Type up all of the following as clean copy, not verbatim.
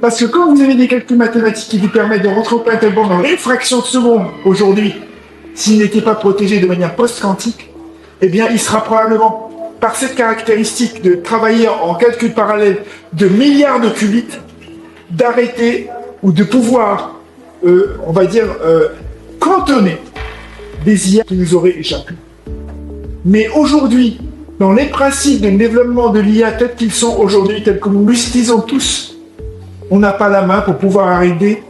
Parce que quand vous avez des calculs mathématiques qui vous permettent de rentrer au pentalban dans une fraction de seconde aujourd'hui, s'il n'était pas protégé de manière post-quantique, eh bien, il sera probablement, par cette caractéristique de travailler en calcul parallèle de milliards de qubits, d'arrêter ou de pouvoir, on va dire, cantonner des IA qui nous auraient échappé. Mais aujourd'hui, dans les principes de développement de l'IA tels qu'ils sont aujourd'hui, tels que nous l'utilisons tous, on n'a pas la main pour pouvoir arrêter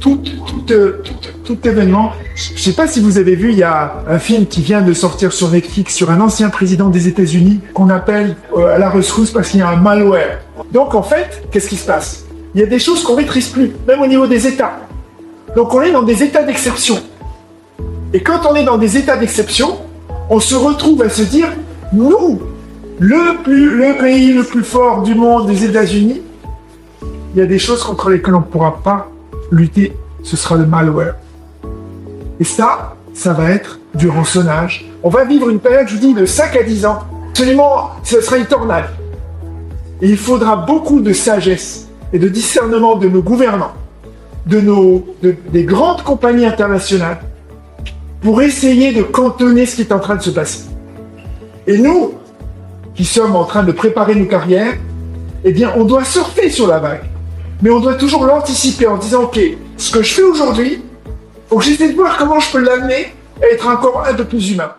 tout événement. Je ne sais pas si vous avez vu, il y a un film qui vient de sortir sur Netflix sur un ancien président des États-Unis qu'on appelle à la rescousse parce qu'il y a un malware. Donc en fait, qu'est-ce qui se passe? Il y a des choses qu'on ne maîtrise plus, même au niveau des États. Donc on est dans des états d'exception. Et quand on est dans des états d'exception, on se retrouve à se dire, nous, le pays le plus fort du monde, des États-Unis, il y a des choses contre lesquelles on ne pourra pas lutter, ce sera le malware. Et ça va être du rançonnage. On va vivre une période, je vous dis, de 5 à 10 ans. Absolument, ce sera une tornade. Et il faudra beaucoup de sagesse et de discernement de nos gouvernants, des grandes compagnies internationales, pour essayer de cantonner ce qui est en train de se passer. Et nous, qui sommes en train de préparer nos carrières, eh bien, on doit surfer sur la vague. Mais on doit toujours l'anticiper en disant, ok, ce que je fais aujourd'hui, faut que j'essaie de voir comment je peux l'amener à être encore un peu plus humain.